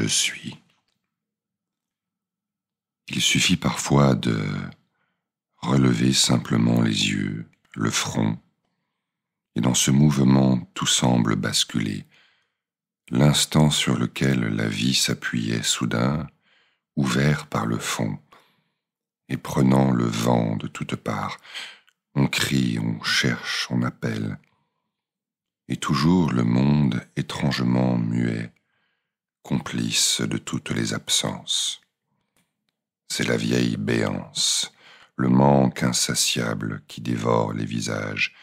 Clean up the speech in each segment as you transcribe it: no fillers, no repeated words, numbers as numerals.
je suis. Il suffit parfois de relever simplement les yeux, le front, et dans ce mouvement tout semble basculer. L'instant sur lequel la vie s'appuyait soudain, ouvert par le fond, et prenant le vent de toutes parts, on crie, on cherche, on appelle, et toujours le monde étrangement muet, complice de toutes les absences. C'est la vieille béance, le manque insatiable qui dévore les visages,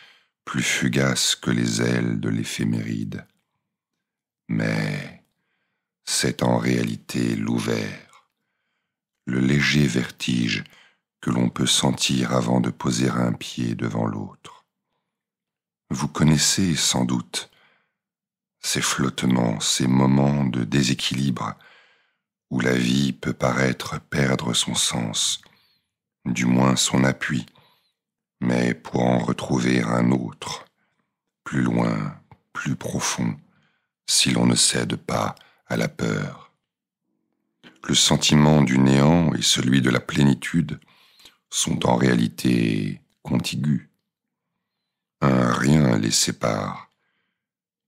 plus fugaces que les ailes de l'éphéméride. Mais c'est en réalité l'ouvert, le léger vertige que l'on peut sentir avant de poser un pied devant l'autre. Vous connaissez sans doute ces flottements, ces moments de déséquilibre où la vie peut paraître perdre son sens, du moins son appui, mais pour en retrouver un autre, plus loin, plus profond, si l'on ne cède pas à la peur. Le sentiment du néant et celui de la plénitude sont en réalité contigus. Un rien les sépare,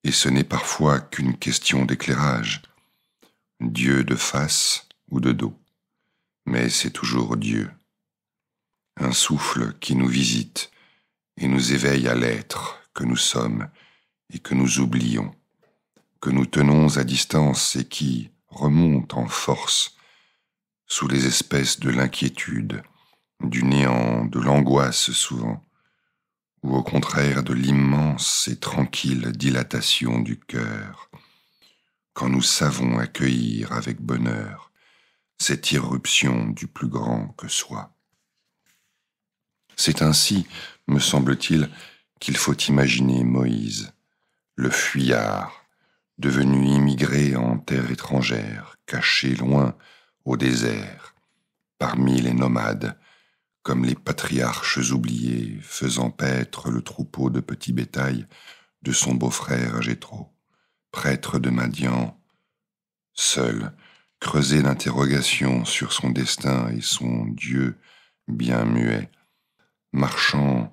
et ce n'est parfois qu'une question d'éclairage, Dieu de face ou de dos, mais c'est toujours Dieu. Un souffle qui nous visite et nous éveille à l'être que nous sommes et que nous oublions, que nous tenons à distance et qui remonte en force sous les espèces de l'inquiétude, du néant, de l'angoisse souvent, ou au contraire de l'immense et tranquille dilatation du cœur, quand nous savons accueillir avec bonheur cette irruption du plus grand que soi. C'est ainsi, me semble-t-il, qu'il faut imaginer Moïse, le fuyard, devenu immigré en terre étrangère, caché loin au désert, parmi les nomades, comme les patriarches oubliés faisant paître le troupeau de petit bétail de son beau-frère Jéthro, prêtre de Madian, seul, creusé d'interrogations sur son destin et son Dieu bien muet, marchant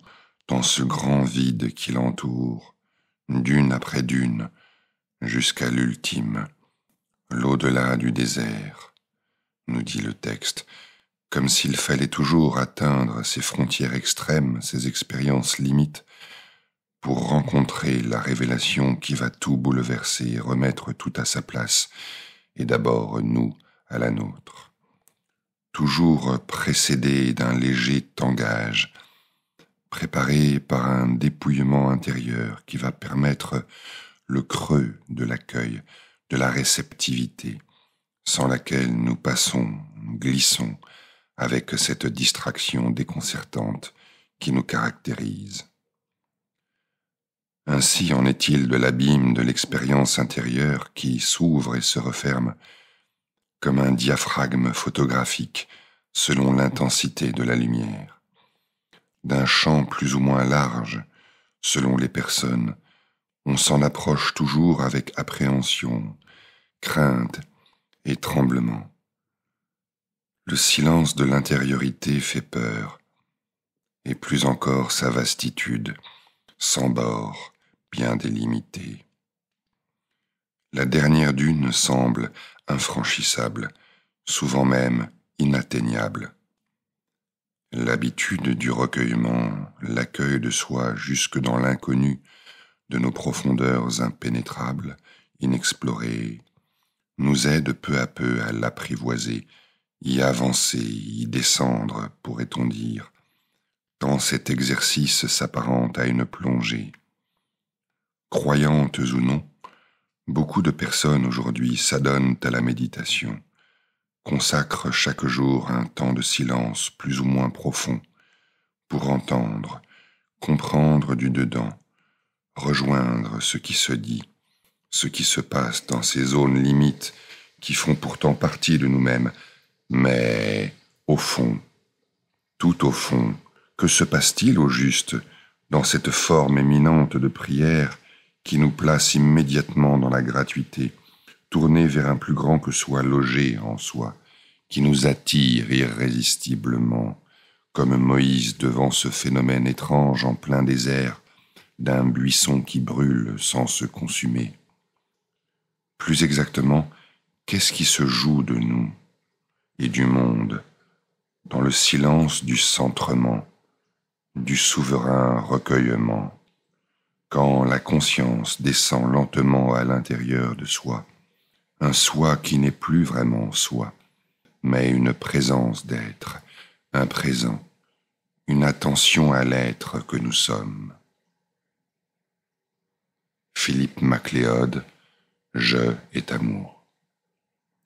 dans ce grand vide qui l'entoure, d'une après d'une, jusqu'à l'ultime, l'au-delà du désert, nous dit le texte, comme s'il fallait toujours atteindre ces frontières extrêmes, ces expériences limites, pour rencontrer la révélation qui va tout bouleverser et remettre tout à sa place, et d'abord nous à la nôtre. Toujours précédé d'un léger tangage, préparé par un dépouillement intérieur qui va permettre le creux de l'accueil, de la réceptivité, sans laquelle nous passons, glissons, avec cette distraction déconcertante qui nous caractérise. Ainsi en est-il de l'abîme de l'expérience intérieure qui s'ouvre et se referme comme un diaphragme photographique selon l'intensité de la lumière. D'un champ plus ou moins large, selon les personnes, on s'en approche toujours avec appréhension, crainte et tremblement. Le silence de l'intériorité fait peur, et plus encore sa vastitude, sans bord, bien délimitée. La dernière dune semble infranchissable, souvent même inatteignable. L'habitude du recueillement, l'accueil de soi jusque dans l'inconnu de nos profondeurs impénétrables, inexplorées, nous aide peu à peu à l'apprivoiser, y avancer, y descendre, pourrait-on dire, tant cet exercice s'apparente à une plongée. Croyantes ou non, beaucoup de personnes aujourd'hui s'adonnent à la méditation, consacrent chaque jour un temps de silence plus ou moins profond pour entendre, comprendre du dedans, rejoindre ce qui se dit, ce qui se passe dans ces zones limites qui font pourtant partie de nous-mêmes, mais au fond, tout au fond, que se passe-t-il au juste dans cette forme éminente de prière qui nous place immédiatement dans la gratuité, tourné vers un plus grand que soi, logé en soi, qui nous attire irrésistiblement, comme Moïse devant ce phénomène étrange en plein désert d'un buisson qui brûle sans se consumer. Plus exactement, qu'est-ce qui se joue de nous et du monde dans le silence du centrement, du souverain recueillement, quand la conscience descend lentement à l'intérieur de soi, un soi qui n'est plus vraiment soi, mais une présence d'être, un présent, une attention à l'être que nous sommes. Philippe Macléod, Je est amour.